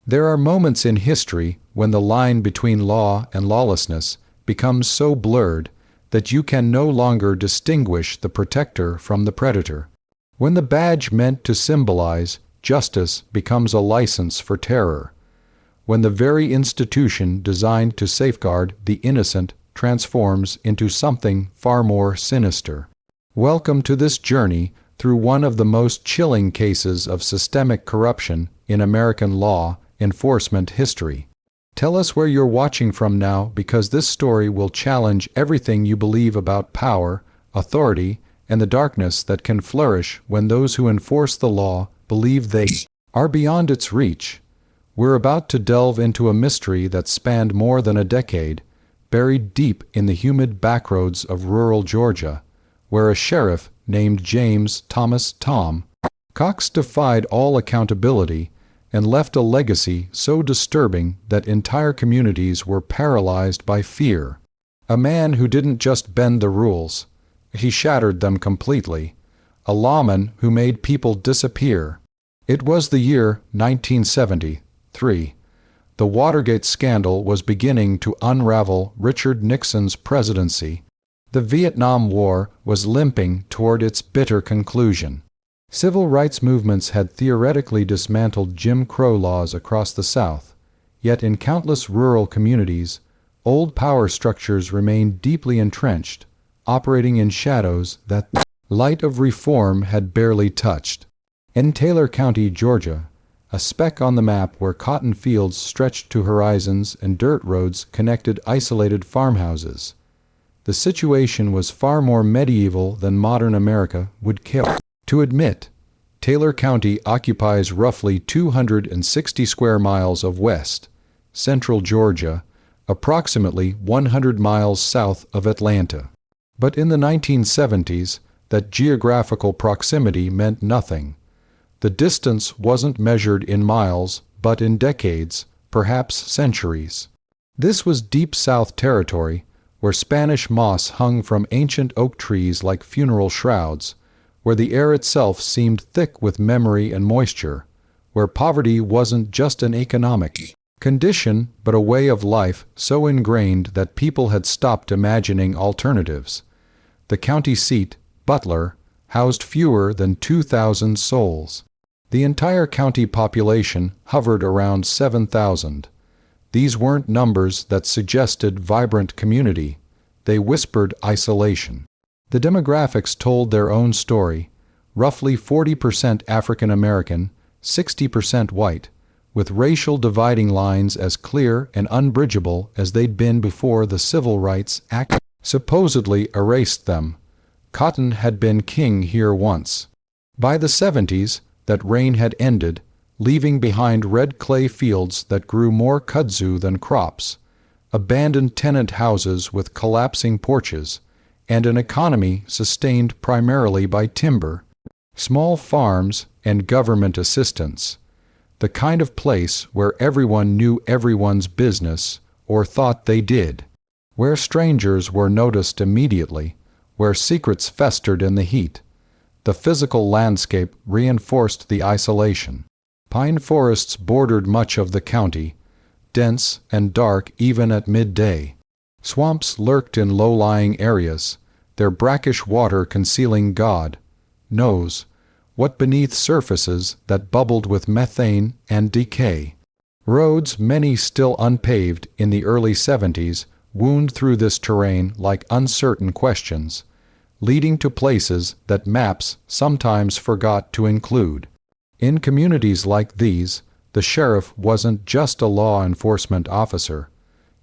There are moments in history when the line between law and lawlessness becomes so blurred that you can no longer distinguish the protector from the predator. When the badge meant to symbolize justice becomes a license for terror. When the very institution designed to safeguard the innocent transforms into something far more sinister. Welcome to this journey through one of the most chilling cases of systemic corruption in American law enforcement history. Tell us where you're watching from now, because this story will challenge everything you believe about power, authority, and the darkness that can flourish when those who enforce the law believe they are beyond its reach. We're about to delve into a mystery that spanned more than a decade, buried deep in the humid backroads of rural Georgia, where a sheriff named James Thomas Tom Cox defied all accountability and left a legacy so disturbing that entire communities were paralyzed by fear. A man who didn't just bend the rules, he shattered them completely. A lawman who made people disappear. It was the year 1973. The Watergate scandal was beginning to unravel Richard Nixon's presidency. The Vietnam War was limping toward its bitter conclusion. Civil rights movements had theoretically dismantled Jim Crow laws across the South, yet in countless rural communities, old power structures remained deeply entrenched, operating in shadows that the light of reform had barely touched. In Taylor County, Georgia, a speck on the map where cotton fields stretched to horizons and dirt roads connected isolated farmhouses, the situation was far more medieval than modern America would care to admit. Taylor County occupies roughly 260 square miles of west, central Georgia, approximately 100 miles south of Atlanta. But in the 1970s, that geographical proximity meant nothing. The distance wasn't measured in miles, but in decades, perhaps centuries. This was Deep South territory, where Spanish moss hung from ancient oak trees like funeral shrouds, where the air itself seemed thick with memory and moisture, where poverty wasn't just an economic condition but a way of life so ingrained that people had stopped imagining alternatives. The county seat, Butler, housed fewer than 2,000 souls. The entire county population hovered around 7,000. These weren't numbers that suggested vibrant community. They whispered isolation. The demographics told their own story, roughly 40% African American, 60% white, with racial dividing lines as clear and unbridgeable as they'd been before the Civil Rights Act supposedly erased them. Cotton had been king here once. By the 70s, that reign had ended, leaving behind red clay fields that grew more kudzu than crops, abandoned tenant houses with collapsing porches, and an economy sustained primarily by timber, small farms, and government assistance. The kind of place where everyone knew everyone's business, or thought they did, where strangers were noticed immediately, where secrets festered in the heat. The physical landscape reinforced the isolation. Pine forests bordered much of the county, dense and dark even at midday. Swamps lurked in low-lying areas, their brackish water concealing God knows what beneath surfaces that bubbled with methane and decay. Roads, many still unpaved in the early 70s, wound through this terrain like uncertain questions, leading to places that maps sometimes forgot to include. In communities like these, the sheriff wasn't just a law enforcement officer.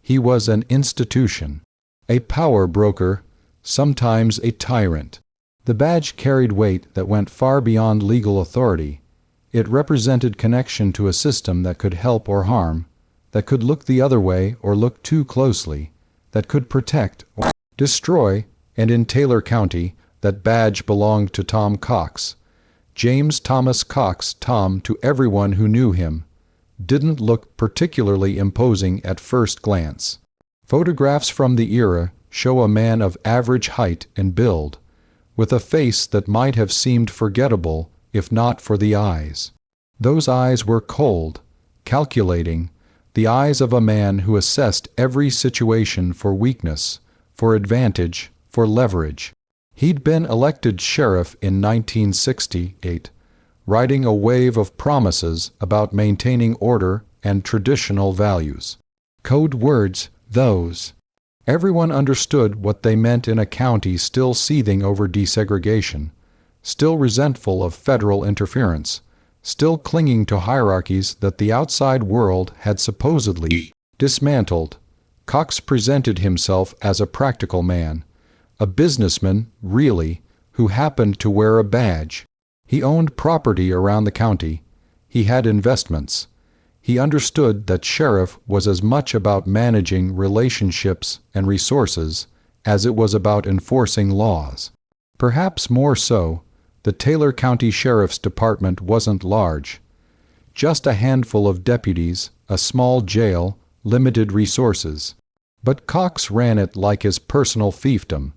He was an institution, a power broker, sometimes a tyrant. The badge carried weight that went far beyond legal authority. It represented connection to a system that could help or harm, that could look the other way or look too closely, that could protect or destroy, and in Taylor County, that badge belonged to Tom Cox. James Thomas Cox, Tom, to everyone who knew him, didn't look particularly imposing at first glance. Photographs from the era show a man of average height and build, with a face that might have seemed forgettable if not for the eyes. Those eyes were cold, calculating, the eyes of a man who assessed every situation for weakness, for advantage, for leverage. He'd been elected sheriff in 1968, riding a wave of promises about maintaining order and traditional values. Code words, those. Everyone understood what they meant in a county still seething over desegregation, still resentful of federal interference, still clinging to hierarchies that the outside world had supposedly dismantled. Cox presented himself as a practical man, a businessman, really, who happened to wear a badge. He owned property around the county. He had investments. He understood that sheriff was as much about managing relationships and resources as it was about enforcing laws. Perhaps more so, the Taylor County Sheriff's Department wasn't large. Just a handful of deputies, a small jail, limited resources. But Cox ran it like his personal fiefdom.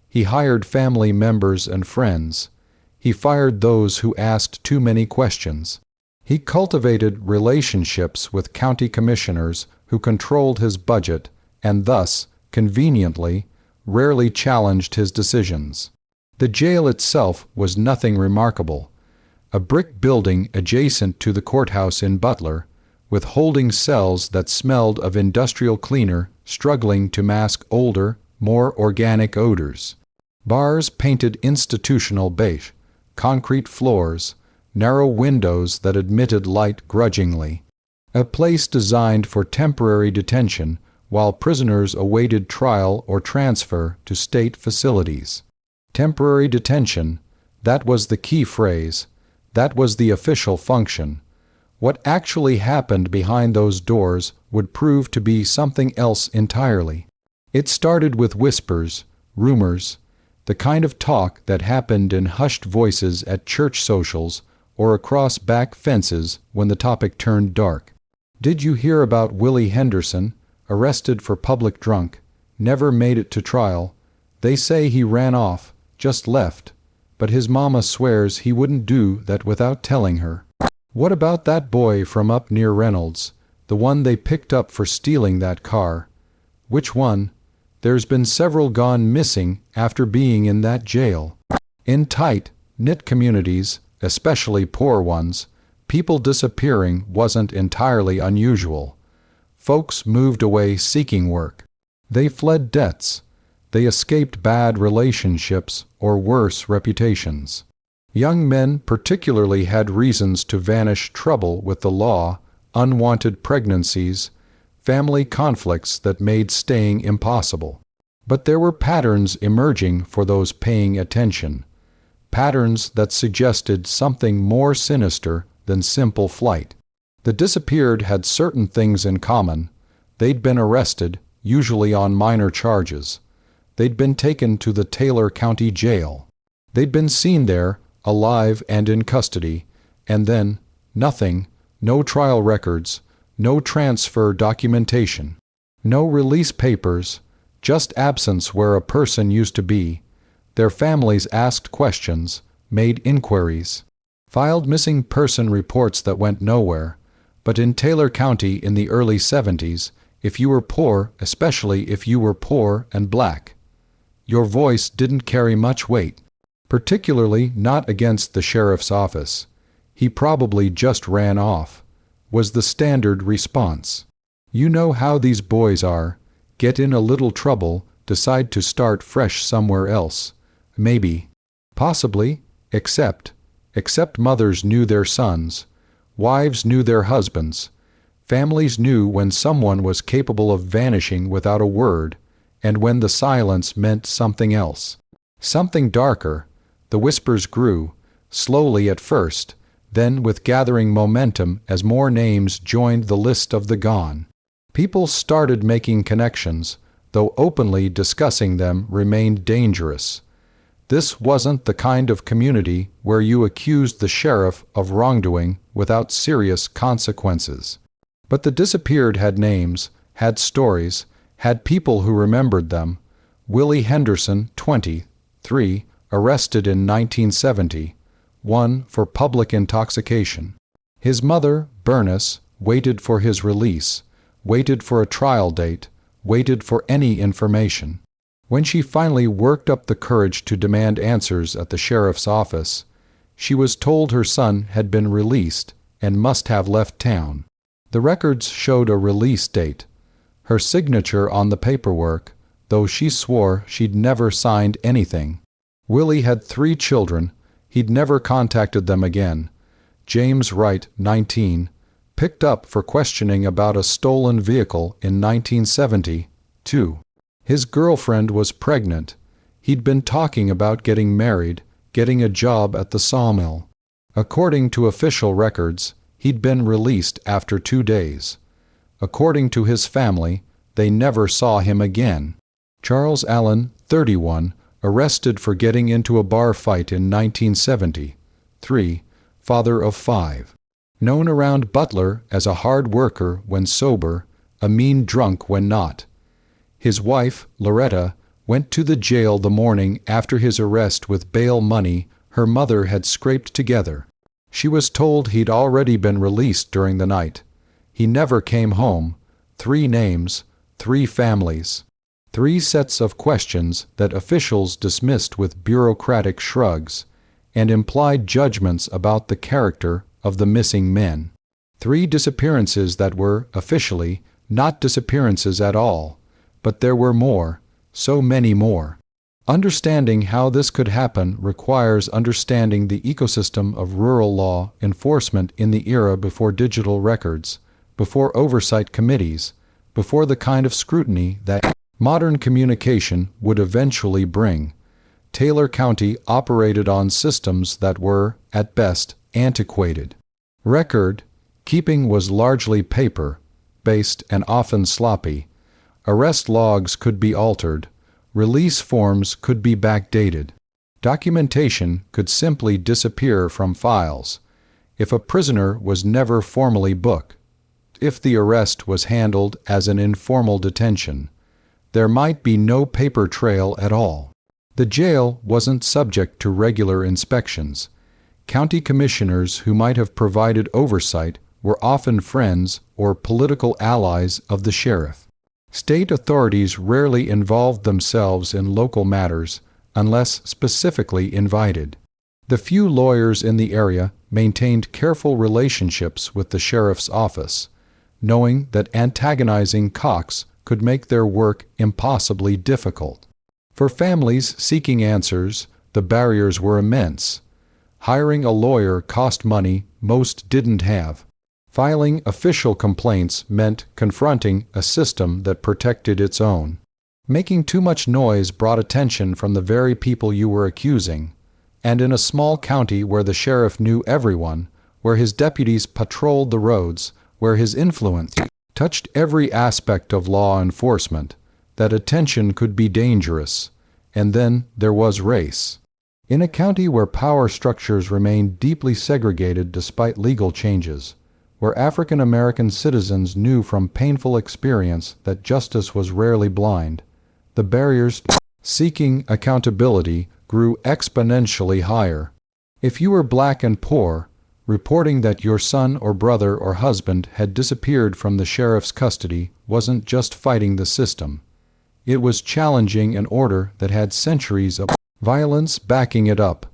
He hired family members and friends. He fired those who asked too many questions. He cultivated relationships with county commissioners who controlled his budget and thus, conveniently, rarely challenged his decisions. The jail itself was nothing remarkable. A brick building adjacent to the courthouse in Butler, with holding cells that smelled of industrial cleaner struggling to mask older, more organic odors. Bars painted institutional beige, concrete floors, narrow windows that admitted light grudgingly. A place designed for temporary detention while prisoners awaited trial or transfer to state facilities. Temporary detention, that was the key phrase. That was the official function. What actually happened behind those doors would prove to be something else entirely. It started with whispers, rumors, the kind of talk that happened in hushed voices at church socials or across back fences when the topic turned dark. Did you hear about Willie Henderson, arrested for public drunk, never made it to trial? They say he ran off, just left, but his mama swears he wouldn't do that without telling her. What about that boy from up near Reynolds, the one they picked up for stealing that car? Which one? There's been several gone missing after being in that jail. In tight, knit communities, especially poor ones, people disappearing wasn't entirely unusual. Folks moved away seeking work. They fled debts. They escaped bad relationships or worse reputations. Young men particularly had reasons to vanish: trouble with the law, unwanted pregnancies, family conflicts that made staying impossible. But there were patterns emerging for those paying attention, patterns that suggested something more sinister than simple flight. The disappeared had certain things in common. They'd been arrested, usually on minor charges. They'd been taken to the Taylor County Jail. They'd been seen there, alive and in custody, and then nothing, no trial records, no transfer documentation, no release papers, just absence where a person used to be. Their families asked questions, made inquiries, filed missing person reports that went nowhere. But in Taylor County in the early 70s, if you were poor, especially if you were poor and black, your voice didn't carry much weight, particularly not against the sheriff's office. He probably just ran off, was the standard response. You know how these boys are, get in a little trouble, decide to start fresh somewhere else. Maybe. Possibly. Except mothers knew their sons. Wives knew their husbands. Families knew when someone was capable of vanishing without a word, and when the silence meant something else. Something darker. The whispers grew, slowly at first, then with gathering momentum as more names joined the list of the gone. People started making connections, though openly discussing them remained dangerous. This wasn't the kind of community where you accused the sheriff of wrongdoing without serious consequences. But the disappeared had names, had stories, had people who remembered them. Willie Henderson, 23, arrested in 1970, one for public intoxication. His mother, Bernice, waited for his release, waited for a trial date, waited for any information. When she finally worked up the courage to demand answers at the sheriff's office, she was told her son had been released and must have left town. The records showed a release date, her signature on the paperwork, though she swore she'd never signed anything. Willie had 3 children. He'd never contacted them again. James Wright, 19, picked up for questioning about a stolen vehicle in 1970, too. His girlfriend was pregnant. He'd been talking about getting married, getting a job at the sawmill. According to official records, he'd been released after 2 days. According to his family, they never saw him again. Charles Allen, 31, arrested for getting into a bar fight in 1970. 3. Father of 5. Known around Butler as a hard worker when sober, a mean drunk when not. His wife, Loretta, went to the jail the morning after his arrest with bail money her mother had scraped together. She was told he'd already been released during the night. He never came home. 3 names, 3 families. 3 sets of questions that officials dismissed with bureaucratic shrugs, and implied judgments about the character of the missing men. 3 disappearances that were, officially, not disappearances at all, but there were more, so many more. Understanding how this could happen requires understanding the ecosystem of rural law enforcement in the era before digital records, before oversight committees, before the kind of scrutiny that modern communication would eventually bring. Taylor County operated on systems that were, at best, antiquated. Record keeping was largely paper-based and often sloppy. Arrest logs could be altered. Release forms could be backdated. Documentation could simply disappear from files. If a prisoner was never formally booked, if the arrest was handled as an informal detention, there might be no paper trail at all. The jail wasn't subject to regular inspections. County commissioners who might have provided oversight were often friends or political allies of the sheriff. State authorities rarely involved themselves in local matters unless specifically invited. The few lawyers in the area maintained careful relationships with the sheriff's office, knowing that antagonizing Cox could make their work impossibly difficult. For families seeking answers, the barriers were immense. Hiring a lawyer cost money most didn't have. Filing official complaints meant confronting a system that protected its own. Making too much noise brought attention from the very people you were accusing. And in a small county where the sheriff knew everyone, where his deputies patrolled the roads, where his influence touched every aspect of law enforcement, that attention could be dangerous. And then there was race. In a county where power structures remained deeply segregated despite legal changes, where African American citizens knew from painful experience that justice was rarely blind, the barriers seeking accountability grew exponentially higher. If you were black and poor, reporting that your son or brother or husband had disappeared from the sheriff's custody wasn't just fighting the system. It was challenging an order that had centuries of violence backing it up.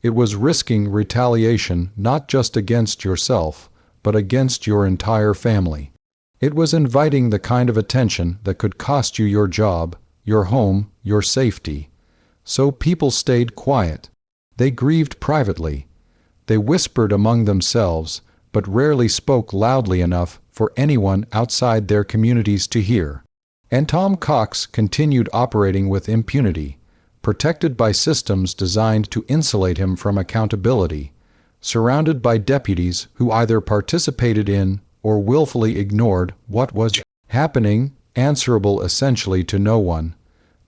It was risking retaliation not just against yourself, but against your entire family. It was inviting the kind of attention that could cost you your job, your home, your safety. So people stayed quiet. They grieved privately. They whispered among themselves, but rarely spoke loudly enough for anyone outside their communities to hear. And Tom Cox continued operating with impunity, protected by systems designed to insulate him from accountability, surrounded by deputies who either participated in or willfully ignored what was happening, answerable essentially to no one.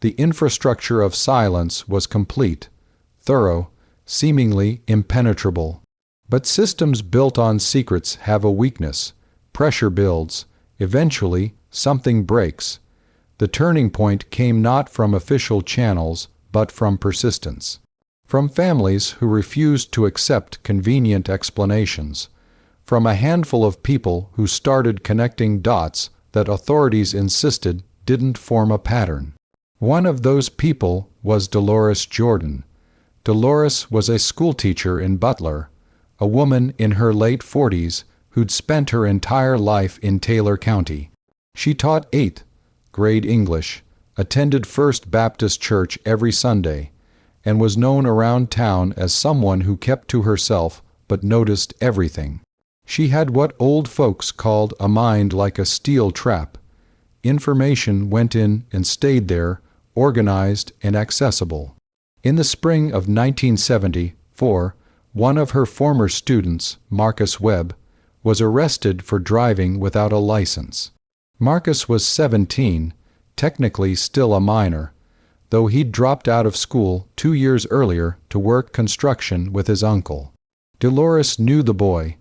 The infrastructure of silence was complete, thorough, seemingly impenetrable. But systems built on secrets have a weakness. Pressure builds. Eventually, something breaks. The turning point came not from official channels, but from persistence. From families who refused to accept convenient explanations. from a handful of people who started connecting dots that authorities insisted didn't form a pattern. One of those people was Dolores Jordan. Dolores was a schoolteacher in Butler, a woman in her late 40s who'd spent her entire life in Taylor County. She taught 8th grade English, attended First Baptist Church every Sunday, and was known around town as someone who kept to herself but noticed everything. She had what old folks called a mind like a steel trap. Information went in and stayed there, organized and accessible. In the spring of 1974, one of her former students, Marcus Webb, was arrested for driving without a license. Marcus was 17, technically still a minor, though he'd dropped out of school 2 years earlier to work construction with his uncle. Dolores knew the boy,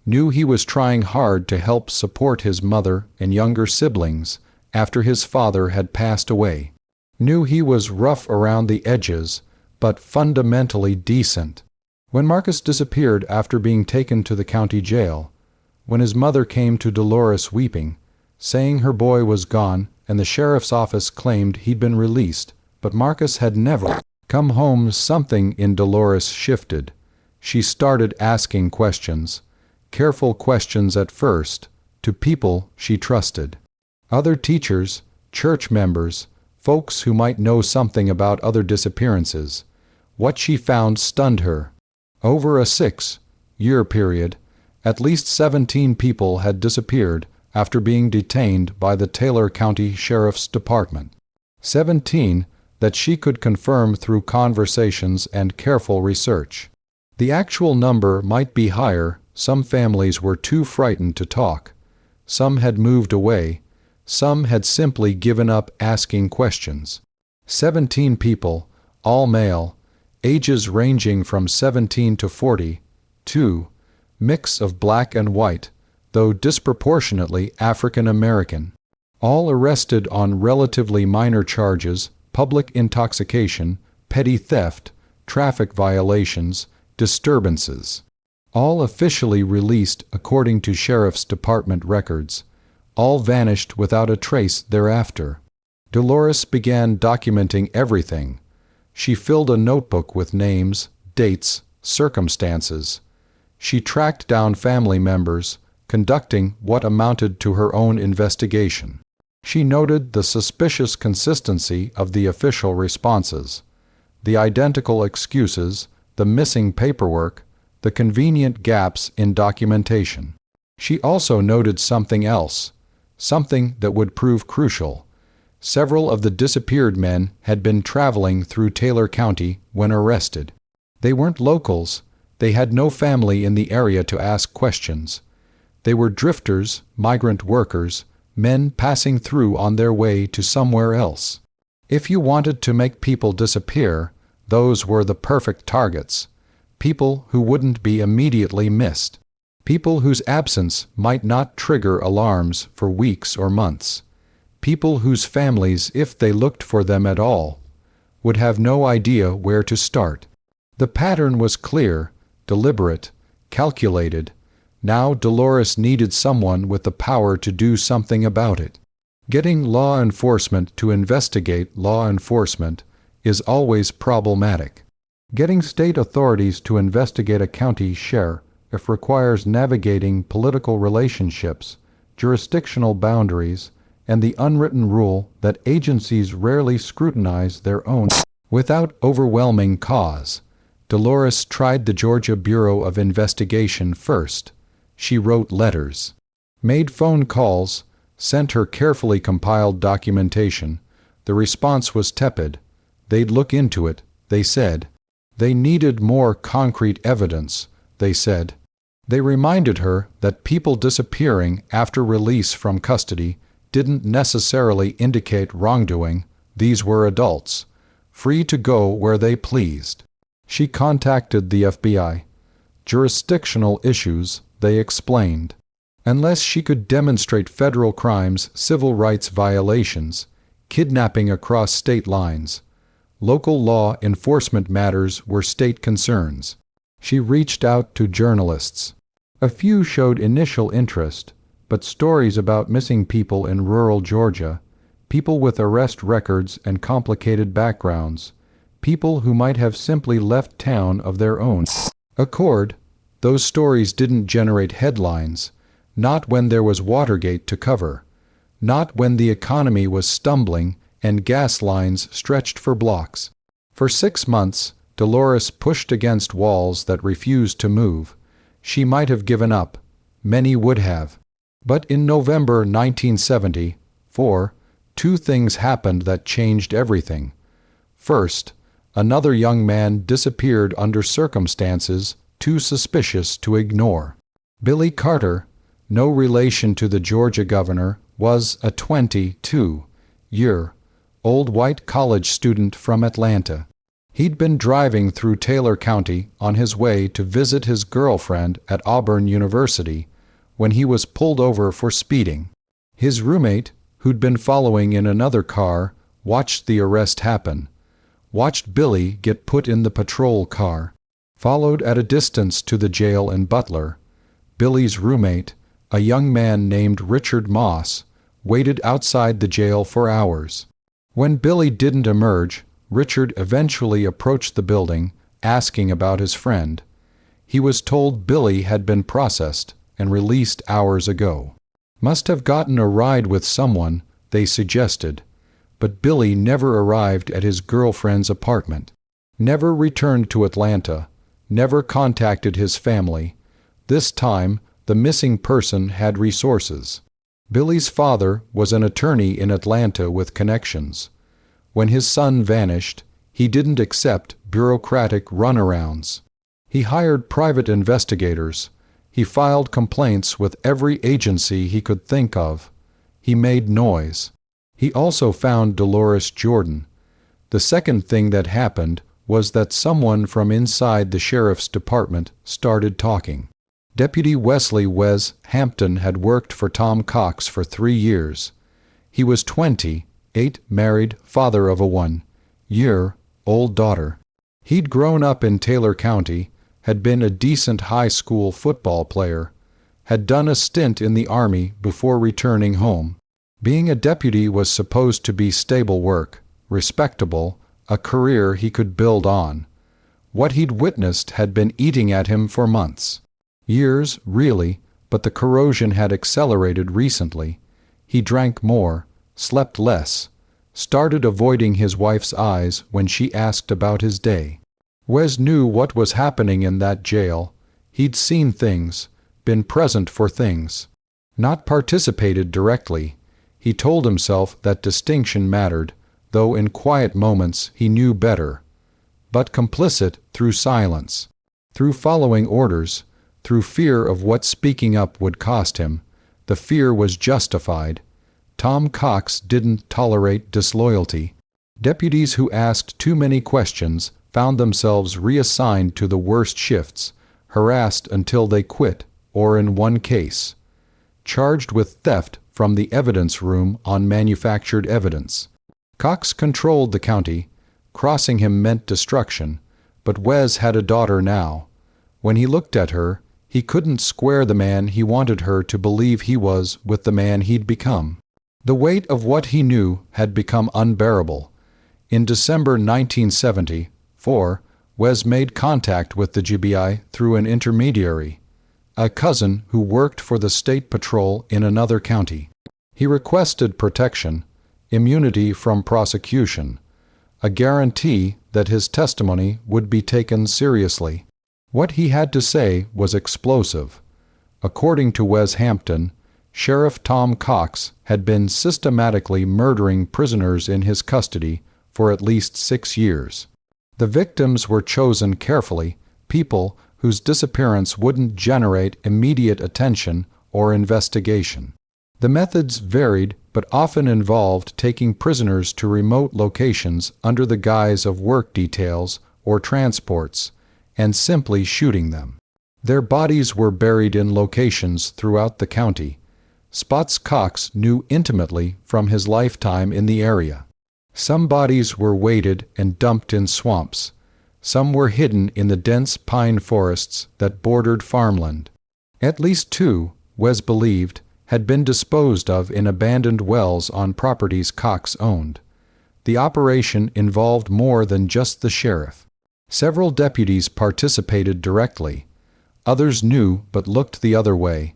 knew he was trying hard to help support his mother and younger siblings after his father had passed away, knew he was rough around the edges, but fundamentally decent. When Marcus disappeared after being taken to the county jail, when his mother came to Dolores weeping, saying her boy was gone and the sheriff's office claimed he'd been released, but Marcus had never come home, something in Dolores shifted. She started asking questions, careful questions at first, to people she trusted. Other teachers, church members, folks who might know something about other disappearances. What she found stunned her. Over a 6-year period, at least 17 people had disappeared after being detained by the Taylor County Sheriff's Department. 17 that she could confirm through conversations and careful research. The actual number might be higher. Some families were too frightened to talk. Some had moved away. Some had simply given up asking questions. 17 people, all male, ages ranging from 17 to 40, 2, mix of black and white, though disproportionately African American, all arrested on relatively minor charges: public intoxication, petty theft, traffic violations, disturbances. All officially released according to Sheriff's Department records. All vanished without a trace thereafter. Dolores began documenting everything. She filled a notebook with names, dates, circumstances. She tracked down family members, conducting what amounted to her own investigation. She noted the suspicious consistency of the official responses, the identical excuses, the missing paperwork, the convenient gaps in documentation. She also noted something else, something that would prove crucial. Several of the disappeared men had been traveling through Taylor County when arrested. They weren't locals. They had no family in the area to ask questions. They were drifters, migrant workers, men passing through on their way to somewhere else. If you wanted to make people disappear, those were the perfect targets. People who wouldn't be immediately missed. People whose absence might not trigger alarms for weeks or months. People whose families, if they looked for them at all, would have no idea where to start. The pattern was clear, deliberate, calculated. Now Dolores needed someone with the power to do something about it. Getting law enforcement to investigate law enforcement is always problematic. Getting state authorities to investigate a county sheriff requires navigating political relationships, jurisdictional boundaries, and the unwritten rule that agencies rarely scrutinize their own without overwhelming cause. Dolores tried the Georgia Bureau of Investigation first. She wrote letters, made phone calls, sent her carefully compiled documentation. The response was tepid. They'd look into it, they said. They needed more concrete evidence, they said. They reminded her that people disappearing after release from custody didn't necessarily indicate wrongdoing. These were adults, free to go where they pleased. She contacted the FBI. Jurisdictional issues, they explained. Unless she could demonstrate federal crimes, civil rights violations, kidnapping across state lines, local law enforcement matters were state concerns. She reached out to journalists. A few showed initial interest, but stories about missing people in rural Georgia, people with arrest records and complicated backgrounds, people who might have simply left town of their own accord, those stories didn't generate headlines, not when there was Watergate to cover, not when the economy was stumbling and gas lines stretched for blocks. For 6 months, Dolores pushed against walls that refused to move. She might have given up. Many would have. But in November 1974, 2 things happened that changed everything. First, another young man disappeared under circumstances too suspicious to ignore. Billy Carter, no relation to the Georgia governor, was a 22-year-old white college student from Atlanta. He'd been driving through Taylor County on his way to visit his girlfriend at Auburn University when he was pulled over for speeding. His roommate, who'd been following in another car, watched the arrest happen, watched Billy get put in the patrol car, followed at a distance to the jail in Butler. Billy's roommate, a young man named Richard Moss, waited outside the jail for hours. When Billy didn't emerge, Richard eventually approached the building, asking about his friend. He was told Billy had been processed and released hours ago. Must have gotten a ride with someone, they suggested. But Billy never arrived at his girlfriend's apartment, never returned to Atlanta, never contacted his family. This time, the missing person had resources. Billy's father was an attorney in Atlanta with connections. When his son vanished, he didn't accept bureaucratic runarounds. He hired private investigators. He filed complaints with every agency he could think of. He made noise. He also found Dolores Jordan. The second thing that happened was that someone from inside the sheriff's department started talking. Deputy Wesley Wes Hampton had worked for Tom Cox for 3 years. He was 28, married, father of a 1-year-old daughter. He'd grown up in Taylor County, had been a decent high school football player, had done a stint in the Army before returning home. Being a deputy was supposed to be stable work, respectable, a career he could build on. What he'd witnessed had been eating at him for months. Years, really, but the corrosion had accelerated recently. He drank more, slept less, started avoiding his wife's eyes when she asked about his day. Wes knew what was happening in that jail. He'd seen things, been present for things. Not participated directly. He told himself that distinction mattered, though in quiet moments he knew better. But complicit through silence, through following orders, through fear of what speaking up would cost him. The fear was justified. Tom Cox didn't tolerate disloyalty. Deputies who asked too many questions found themselves reassigned to the worst shifts, harassed until they quit, or in one case, charged with theft from the evidence room on manufactured evidence. Cox controlled the county. Crossing him meant destruction, but Wes had a daughter now. When he looked at her, he couldn't square the man he wanted her to believe he was with the man he'd become. The weight of what he knew had become unbearable. In December 1974, Wes made contact with the GBI through an intermediary, a cousin who worked for the state patrol in another county. He requested protection, immunity from prosecution, a guarantee that his testimony would be taken seriously. What he had to say was explosive. According to Wes Hampton, Sheriff Tom Cox had been systematically murdering prisoners in his custody for at least 6 years. The victims were chosen carefully, people whose disappearance wouldn't generate immediate attention or investigation. The methods varied, but often involved taking prisoners to remote locations under the guise of work details or transports, and simply shooting them. Their bodies were buried in locations throughout the county, spots Cox knew intimately from his lifetime in the area. Some bodies were weighted and dumped in swamps. Some were hidden in the dense pine forests that bordered farmland. At least two, Wes believed, had been disposed of in abandoned wells on properties Cox owned. The operation involved more than just the sheriff. Several deputies participated directly. Others knew but looked the other way.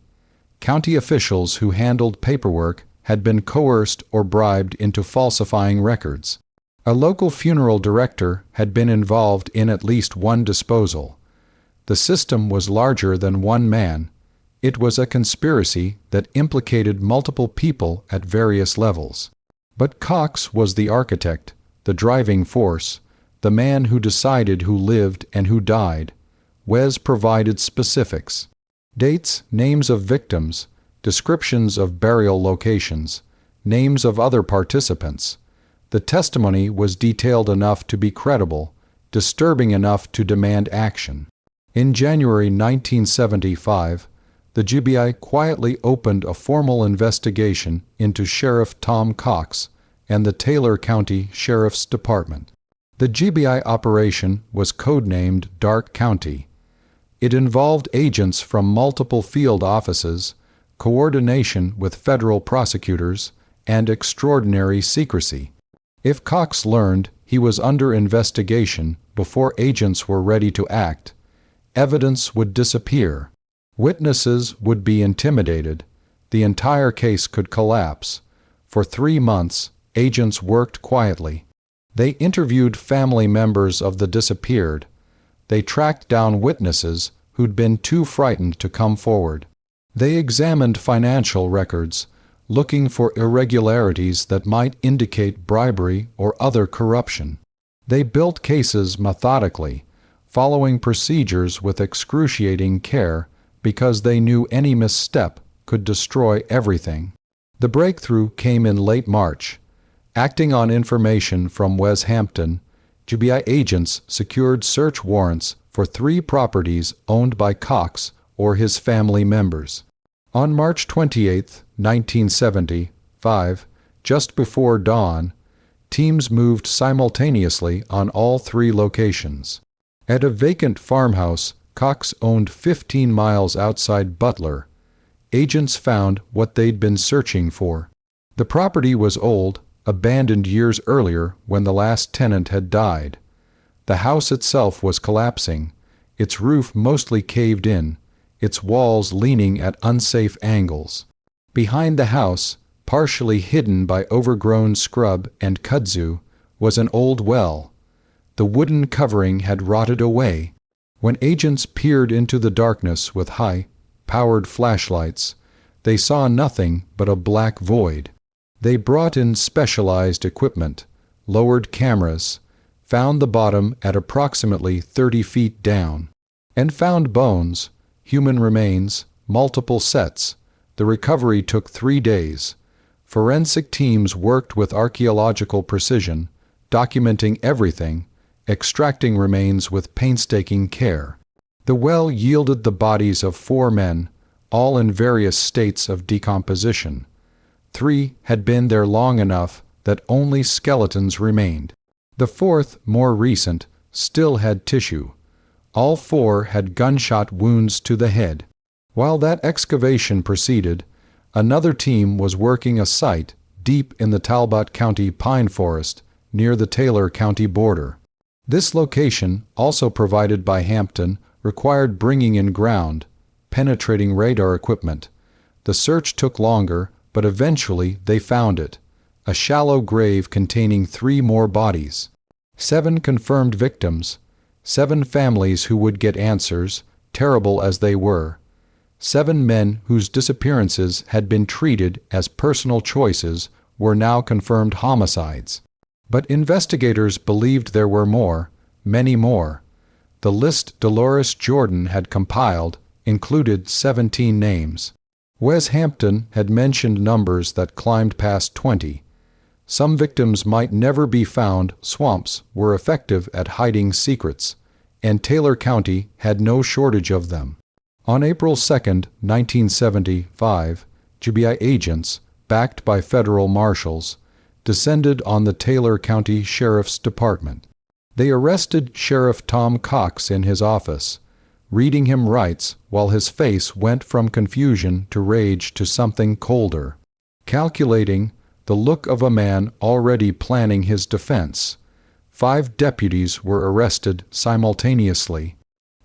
County officials who handled paperwork had been coerced or bribed into falsifying records. A local funeral director had been involved in at least one disposal. The system was larger than one man. It was a conspiracy that implicated multiple people at various levels. But Cox was the architect, the driving force, the man who decided who lived and who died. Wes provided specifics: dates, names of victims, descriptions of burial locations, names of other participants. The testimony was detailed enough to be credible, disturbing enough to demand action. In January 1975, the GBI quietly opened a formal investigation into Sheriff Tom Cox and the Taylor County Sheriff's Department. The GBI operation was codenamed Dark County. It involved agents from multiple field offices, coordination with federal prosecutors, and extraordinary secrecy. If Cox learned he was under investigation before agents were ready to act, evidence would disappear. Witnesses would be intimidated. The entire case could collapse. For 3 months, agents worked quietly. They interviewed family members of the disappeared. They tracked down witnesses who'd been too frightened to come forward. They examined financial records, looking for irregularities that might indicate bribery or other corruption. They built cases methodically, following procedures with excruciating care, because they knew any misstep could destroy everything. The breakthrough came in late March. Acting on information from Wes Hampton, GBI agents secured search warrants for 3 properties owned by Cox or his family members. On March 28, 1975, just before dawn, teams moved simultaneously on all 3 locations. At a vacant farmhouse Cox owned 15 miles outside Butler, agents found what they'd been searching for. The property was old, abandoned years earlier when the last tenant had died. The house itself was collapsing, its roof mostly caved in, its walls leaning at unsafe angles. Behind the house, partially hidden by overgrown scrub and kudzu, was an old well. The wooden covering had rotted away. When agents peered into the darkness with high-powered flashlights, they saw nothing but a black void. They brought in specialized equipment, lowered cameras, found the bottom at approximately 30 feet down, and found bones, human remains, multiple sets. The recovery took 3 days. Forensic teams worked with archaeological precision, documenting everything, extracting remains with painstaking care. The well yielded the bodies of 4 men, all in various states of decomposition. 3 had been there long enough that only skeletons remained. The 4th, more recent, still had tissue. All 4 had gunshot wounds to the head. While that excavation proceeded, another team was working a site deep in the Talbot County pine forest near the Taylor County border. This location, also provided by Hampton, required bringing in ground, penetrating radar equipment. The search took longer, but eventually they found it, a shallow grave containing 3 more bodies. 7 confirmed victims, 7 families who would get answers, terrible as they were. 7 men whose disappearances had been treated as personal choices were now confirmed homicides. But investigators believed there were more, many more. The list Dolores Jordan had compiled included 17 names. Wes Hampton had mentioned numbers that climbed past 20. Some victims might never be found. Swamps were effective at hiding secrets, and Taylor County had no shortage of them. On April 2, 1975, GBI agents, backed by federal marshals, descended on the Taylor County Sheriff's Department. They arrested Sheriff Tom Cox in his office, reading him rights while his face went from confusion to rage to something colder. Calculating, the look of a man already planning his defense. 5 deputies were arrested simultaneously,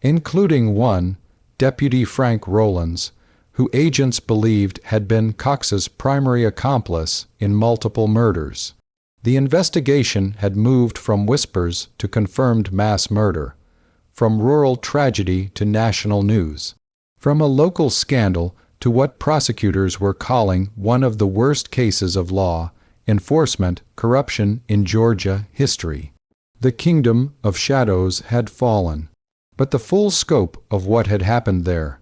including one, Deputy Frank Rowlands, who agents believed had been Cox's primary accomplice in multiple murders. The investigation had moved from whispers to confirmed mass murder, from rural tragedy to national news, from a local scandal to what prosecutors were calling one of the worst cases of law enforcement corruption in Georgia history. The kingdom of shadows had fallen, but the full scope of what had happened there,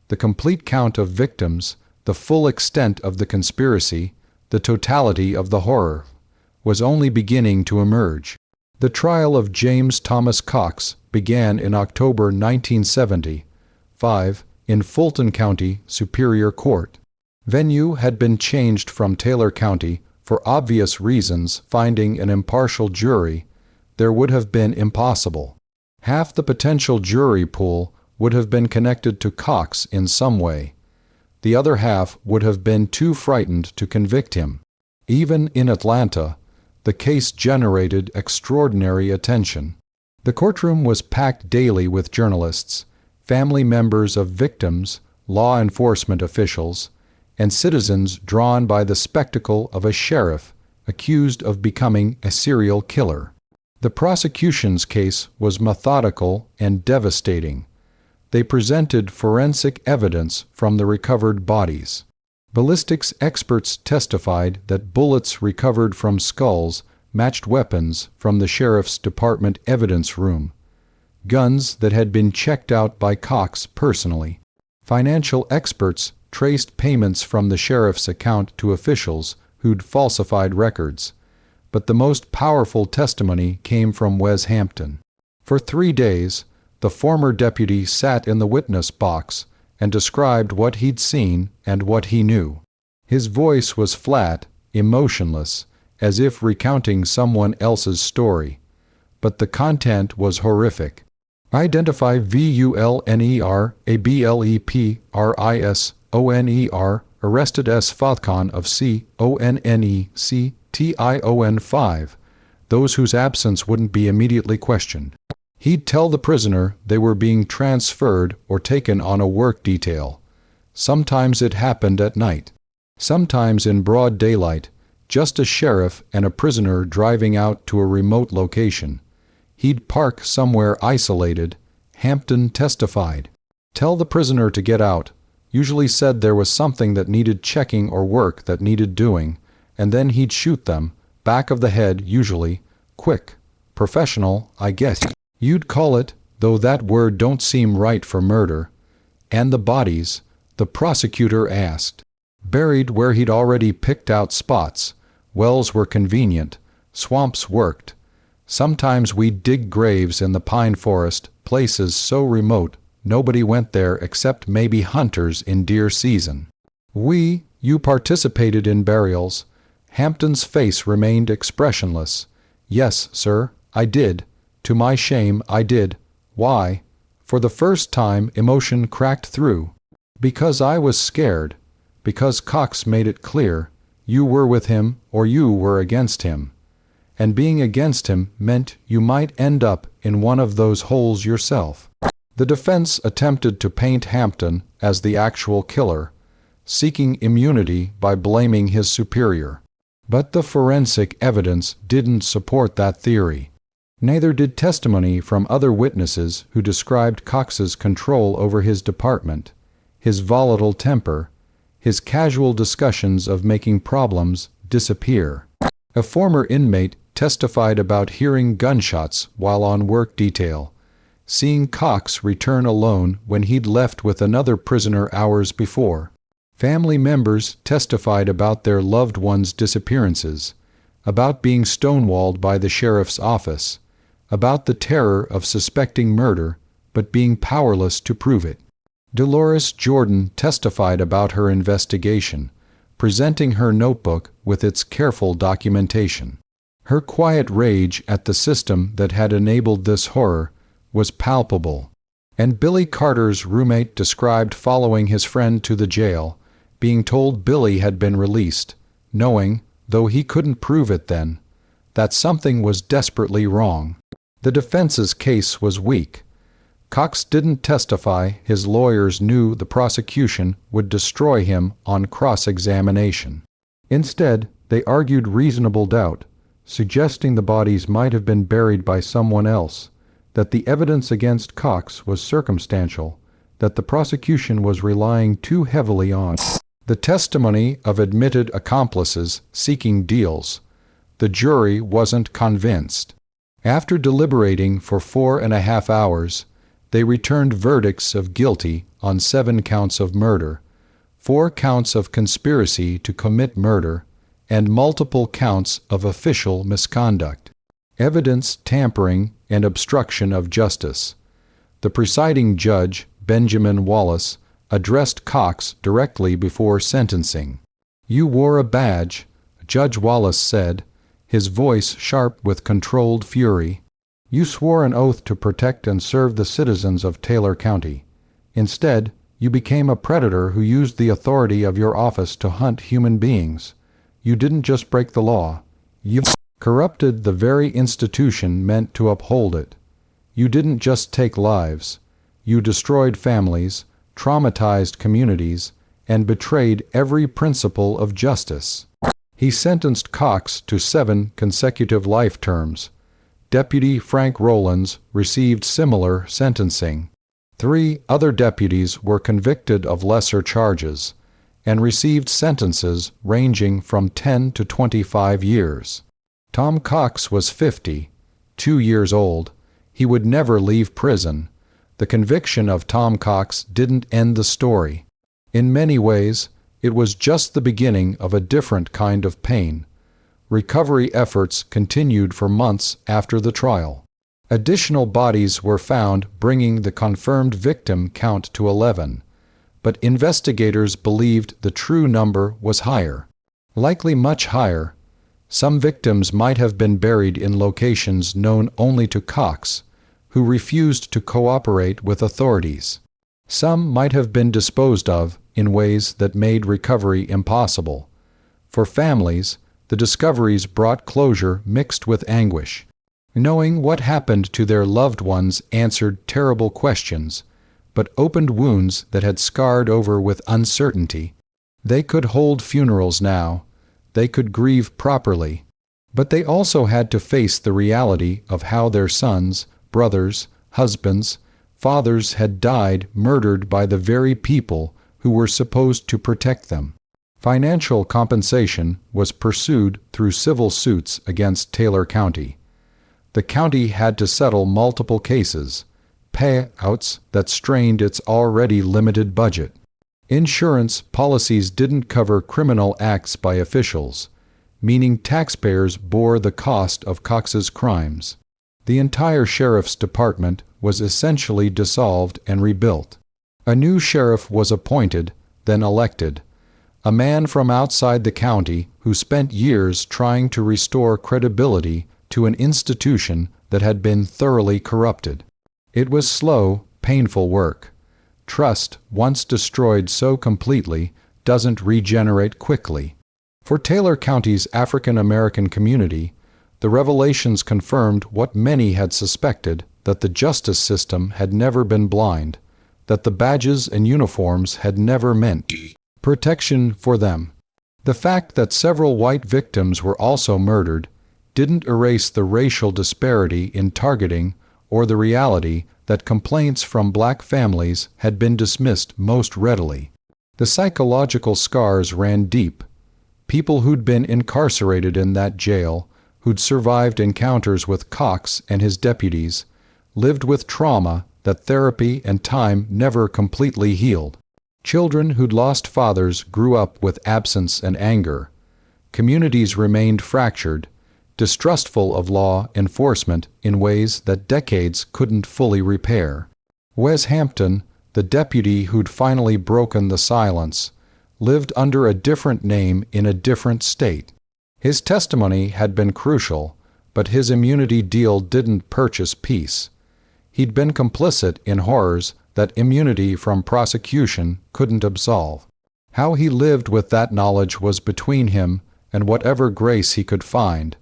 the complete count of victims, the full extent of the conspiracy, the totality of the horror, was only beginning to emerge. The trial of James Thomas Cox began in October 1975 in Fulton County Superior Court. Venue had been changed from Taylor County for obvious reasons. Finding an impartial jury there would have been impossible. Half the potential jury pool would have been connected to Cox in some way. The other half would have been too frightened to convict him. Even in Atlanta, the case generated extraordinary attention. The courtroom was packed daily with journalists, family members of victims, law enforcement officials, and citizens drawn by the spectacle of a sheriff accused of becoming a serial killer. The prosecution's case was methodical and devastating. They presented forensic evidence from the recovered bodies. Ballistics experts testified that bullets recovered from skulls matched weapons from the sheriff's department evidence room, guns that had been checked out by Cox personally. Financial experts traced payments from the sheriff's account to officials who'd falsified records, but the most powerful testimony came from Wes Hampton. For 3 days, the former deputy sat in the witness box and described what he'd seen and what he knew. His voice was flat, emotionless, as if recounting someone else's story, but the content was horrific. Identify VULNERABLEPRISONER, arrested S. Falcon of CONNECTION5, those whose absence wouldn't be immediately questioned. He'd tell the prisoner they were being transferred or taken on a work detail. Sometimes it happened at night. Sometimes in broad daylight, just a sheriff and a prisoner driving out to a remote location. He'd park somewhere isolated, Hampton testified. Tell the prisoner to get out, usually said there was something that needed checking or work that needed doing, and then he'd shoot them, back of the head usually, quick, professional, I guess you'd call it, though that word don't seem right for murder. And the bodies, the prosecutor asked. Buried where he'd already picked out spots. Wells were convenient, swamps worked. Sometimes we'd dig graves in the pine forest, places so remote nobody went there except maybe hunters in deer season. You participated in burials. Hampton's face remained expressionless. Yes, sir, I did. To my shame, I did. Why? For the first time, emotion cracked through. Because I was scared. Because Cox made it clear, you were with him or you were against him. And being against him meant you might end up in one of those holes yourself. The defense attempted to paint Hampton as the actual killer, seeking immunity by blaming his superior. But the forensic evidence didn't support that theory. Neither did testimony from other witnesses who described Cox's control over his department, his volatile temper, his casual discussions of making problems disappear. A former inmate testified about hearing gunshots while on work detail, seeing Cox return alone when he'd left with another prisoner hours before. Family members testified about their loved ones' disappearances, about being stonewalled by the sheriff's office, about the terror of suspecting murder but being powerless to prove it. Dolores Jordan testified about her investigation, presenting her notebook with its careful documentation. Her quiet rage at the system that had enabled this horror was palpable, And Billy Carter's roommate described following his friend to the jail, being told Billy had been released, knowing, though he couldn't prove it then, that something was desperately wrong. The defense's case was weak. Cox didn't testify. His lawyers knew the prosecution would destroy him on cross-examination. Instead, they argued reasonable doubt, suggesting the bodies might have been buried by someone else, that the evidence against Cox was circumstantial, that the prosecution was relying too heavily on the testimony of admitted accomplices seeking deals. The jury wasn't convinced. After deliberating for 4.5 hours, they returned verdicts of guilty on 7 counts of murder, 4 counts of conspiracy to commit murder, and multiple counts of official misconduct, evidence tampering, and obstruction of justice. The presiding judge, Benjamin Wallace, addressed Cox directly before sentencing. "You wore a badge," Judge Wallace said, his voice sharp with controlled fury. "You swore an oath to protect and serve the citizens of Taylor County. Instead, you became a predator who used the authority of your office to hunt human beings. You didn't just break the law. You corrupted the very institution meant to uphold it. You didn't just take lives. You destroyed families, traumatized communities, and betrayed every principle of justice." He sentenced Cox to 7 consecutive life terms. Deputy Frank Rowlands received similar sentencing. 3 other deputies were convicted of lesser charges and received sentences ranging from 10 to 25 years. Tom Cox was 50, 2 years old. He would never leave prison. The conviction of Tom Cox didn't end the story. In many ways, it was just the beginning of a different kind of pain. Recovery efforts continued for months after the trial. Additional bodies were found, bringing the confirmed victim count to 11, but investigators believed the true number was higher, likely much higher. Some victims might have been buried in locations known only to Cox, who refused to cooperate with authorities. Some might have been disposed of in ways that made recovery impossible. For families, the discoveries brought closure mixed with anguish. Knowing what happened to their loved ones answered terrible questions, but opened wounds that had scarred over with uncertainty. They could hold funerals now. They could grieve properly. But they also had to face the reality of how their sons, brothers, husbands, fathers had died murdered by the very people who were supposed to protect them. Financial compensation was pursued through civil suits against Taylor County. The county had to settle multiple cases, payouts that strained its already limited budget. Insurance policies didn't cover criminal acts by officials, meaning taxpayers bore the cost of Cox's crimes. The entire sheriff's department was essentially dissolved and rebuilt. A new sheriff was appointed, then elected, a man from outside the county who spent years trying to restore credibility to an institution that had been thoroughly corrupted. It was slow, painful work. Trust, once destroyed so completely, doesn't regenerate quickly. For Taylor County's African American community, the revelations confirmed what many had suspected, that the justice system had never been blind, that the badges and uniforms had never meant protection for them. The fact that several white victims were also murdered didn't erase the racial disparity in targeting or the reality that complaints from black families had been dismissed most readily. The psychological scars ran deep. People who'd been incarcerated in that jail, who'd survived encounters with Cox and his deputies, lived with trauma that therapy and time never completely healed. Children who'd lost fathers grew up with absence and anger. Communities remained fractured, distrustful of law enforcement in ways that decades couldn't fully repair. Wes Hampton, the deputy who'd finally broken the silence, lived under a different name in a different state. His testimony had been crucial, but his immunity deal didn't purchase peace. He'd been complicit in horrors that immunity from prosecution couldn't absolve. How he lived with that knowledge was between him and whatever grace he could find.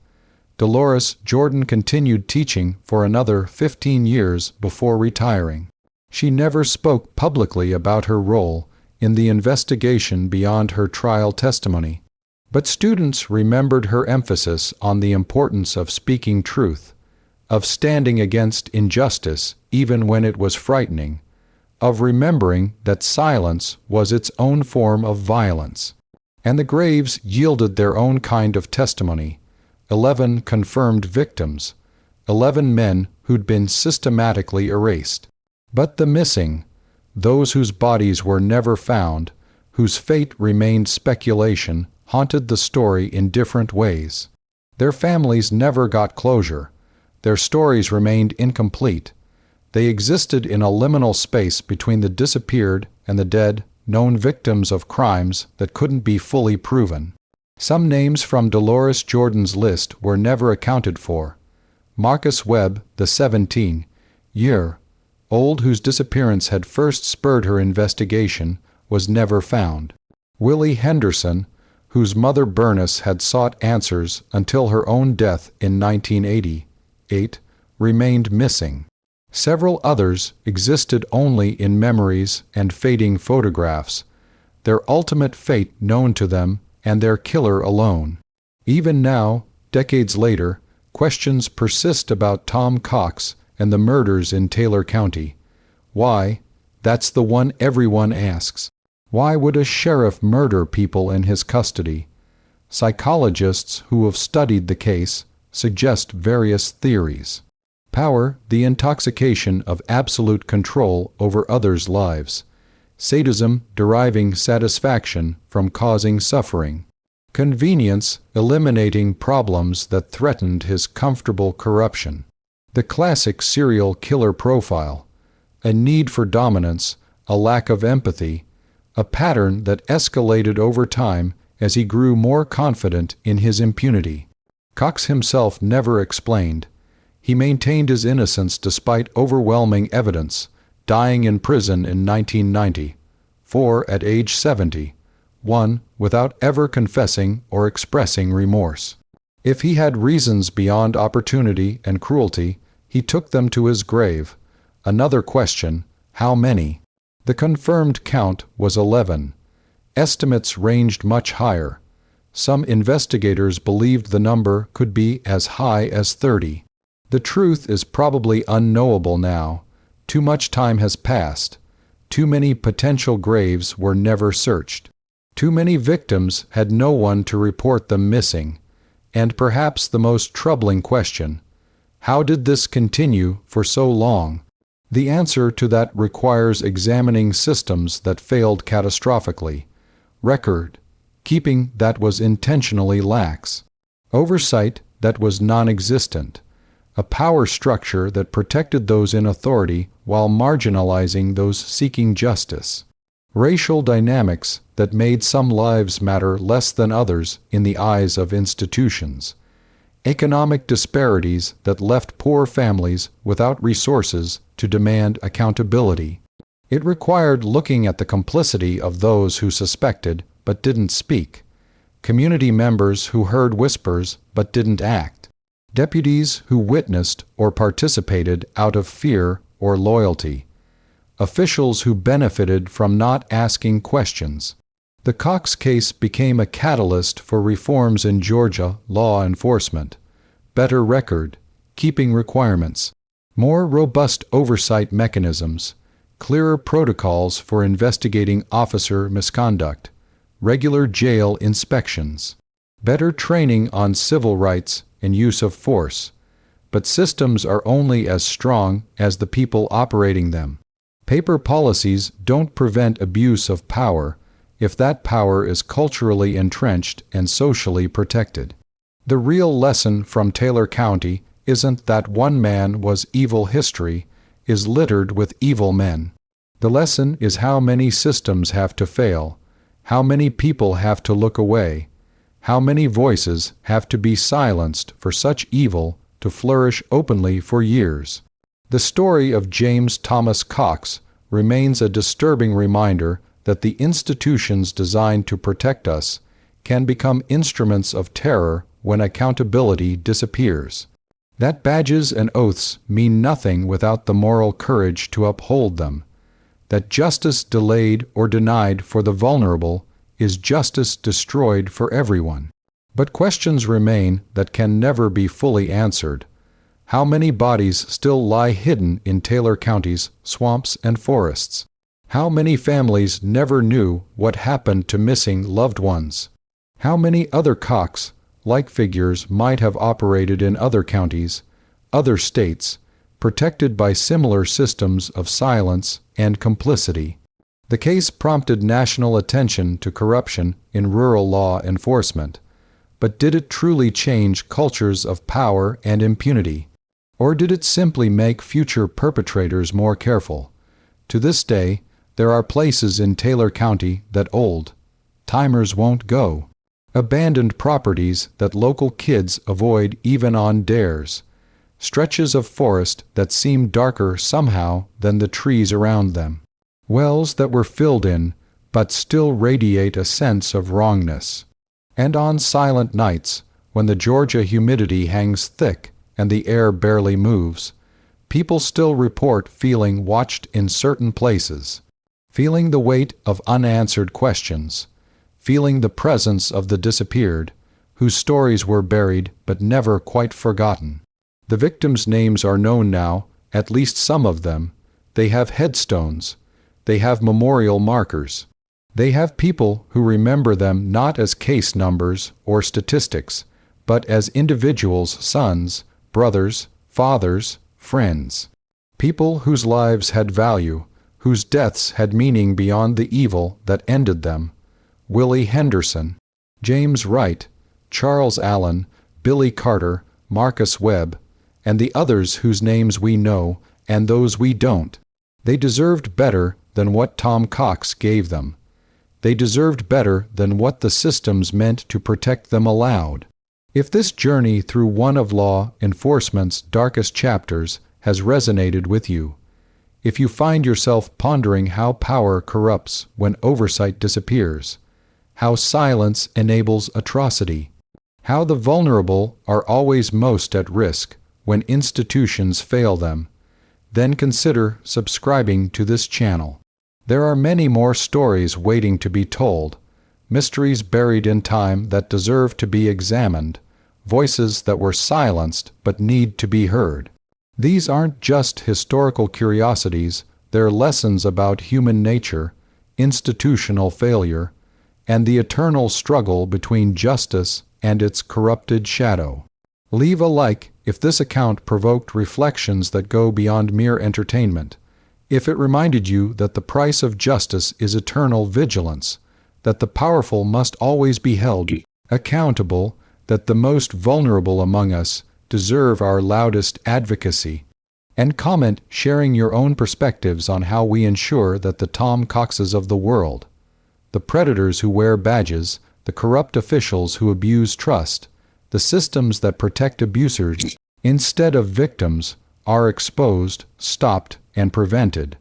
Dolores Jordan continued teaching for another 15 years before retiring. She never spoke publicly about her role in the investigation beyond her trial testimony. But students remembered her emphasis on the importance of speaking truth, of standing against injustice even when it was frightening, of remembering that silence was its own form of violence. And the graves yielded their own kind of testimony. 11 confirmed victims, 11 men who'd been systematically erased. But the missing, those whose bodies were never found, whose fate remained speculation, haunted the story in different ways. Their families never got closure. Their stories remained incomplete. They existed in a liminal space between the disappeared and the dead, known victims of crimes that couldn't be fully proven. Some names from Dolores Jordan's list were never accounted for. Marcus Webb, the 17-year-old whose disappearance had first spurred her investigation, was never found. Willie Henderson, whose mother Bernice had sought answers until her own death in 1988, remained missing. Several others existed only in memories and fading photographs, their ultimate fate known to them and their killer alone. Even now, decades later, questions persist about Tom Cox and the murders in Taylor County. Why? That's the one everyone asks. Why would a sheriff murder people in his custody? Psychologists who have studied the case suggest various theories. Power, the intoxication of absolute control over others' lives. Sadism, deriving satisfaction from causing suffering. Convenience, eliminating problems that threatened his comfortable corruption. The classic serial killer profile. A need for dominance, a lack of empathy, a pattern that escalated over time as he grew more confident in his impunity. Cox himself never explained. He maintained his innocence despite overwhelming evidence, dying in prison in 1994 at age 71, without ever confessing or expressing remorse. If he had reasons beyond opportunity and cruelty, he took them to his grave. Another question: how many? The confirmed count was 11. Estimates ranged much higher. Some investigators believed the number could be as high as 30. The truth is probably unknowable now. Too much time has passed. Too many potential graves were never searched. Too many victims had no one to report them missing. And perhaps the most troubling question: how did this continue for so long? The answer to that requires examining systems that failed catastrophically. Record keeping that was intentionally lax. Oversight that was non-existent. A power structure that protected those in authority while marginalizing those seeking justice. Racial dynamics that made some lives matter less than others in the eyes of institutions. Economic disparities that left poor families without resources to demand accountability. It required looking at the complicity of those who suspected but didn't speak, community members who heard whispers but didn't act, deputies who witnessed or participated out of fear or loyalty, officials who benefited from not asking questions. The Cox case became a catalyst for reforms in Georgia law enforcement. Better record keeping requirements, more robust oversight mechanisms, clearer protocols for investigating officer misconduct, regular jail inspections, better training on civil rights and use of force. But systems are only as strong as the people operating them. Paper policies don't prevent abuse of power if that power is culturally entrenched and socially protected. The real lesson from Taylor County isn't that one man was evil. History is littered with evil men. The lesson is how many systems have to fail, how many people have to look away, how many voices have to be silenced for such evil to flourish openly for years. The story of James Thomas Cox remains a disturbing reminder that the institutions designed to protect us can become instruments of terror when accountability disappears. That badges and oaths mean nothing without the moral courage to uphold them. That justice delayed or denied for the vulnerable is justice destroyed for everyone. But questions remain that can never be fully answered. How many bodies still lie hidden in Taylor County's swamps and forests? How many families never knew what happened to missing loved ones? How many other Cox-like figures might have operated in other counties, other states, protected by similar systems of silence and complicity? The case prompted national attention to corruption in rural law enforcement, but did it truly change cultures of power and impunity? Or did it simply make future perpetrators more careful? To this day, there are places in Taylor County that old-timers won't go. Abandoned properties that local kids avoid even on dares. Stretches of forest that seem darker somehow than the trees around them. Wells that were filled in, but still radiate a sense of wrongness. And on silent nights, when the Georgia humidity hangs thick and the air barely moves, people still report feeling watched in certain places, feeling the weight of unanswered questions, feeling the presence of the disappeared, whose stories were buried but never quite forgotten. The victims' names are known now, at least some of them. They have headstones. They have memorial markers. They have people who remember them not as case numbers or statistics, but as individuals' sons, brothers, fathers, friends. People whose lives had value, whose deaths had meaning beyond the evil that ended them. Willie Henderson, James Wright, Charles Allen, Billy Carter, Marcus Webb, and the others whose names we know and those we don't. They deserved better than what Tom Cox gave them. They deserved better than what the systems meant to protect them allowed. If this journey through one of law enforcement's darkest chapters has resonated with you, if you find yourself pondering how power corrupts when oversight disappears, how silence enables atrocity, how the vulnerable are always most at risk when institutions fail them, then consider subscribing to this channel. There are many more stories waiting to be told, mysteries buried in time that deserve to be examined, voices that were silenced but need to be heard. These aren't just historical curiosities, they're lessons about human nature, institutional failure, and the eternal struggle between justice and its corrupted shadow. Leave a like if this account provoked reflections that go beyond mere entertainment, if it reminded you that the price of justice is eternal vigilance, that the powerful must always be held accountable, that the most vulnerable among us deserve our loudest advocacy, and comment sharing your own perspectives on how we ensure that the Tom Coxes of the world, the predators who wear badges, the corrupt officials who abuse trust, the systems that protect abusers instead of victims, are exposed, stopped, and prevented.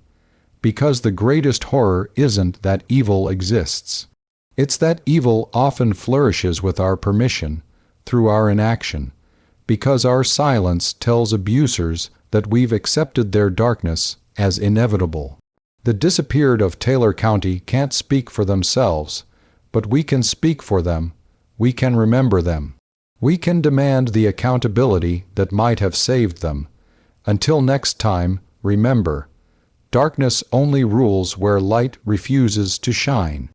Because the greatest horror isn't that evil exists. It's that evil often flourishes with our permission, through our inaction, because our silence tells abusers that we've accepted their darkness as inevitable. The disappeared of Taylor County can't speak for themselves, but we can speak for them. We can remember them. We can demand the accountability that might have saved them. Until next time, remember, darkness only rules where light refuses to shine.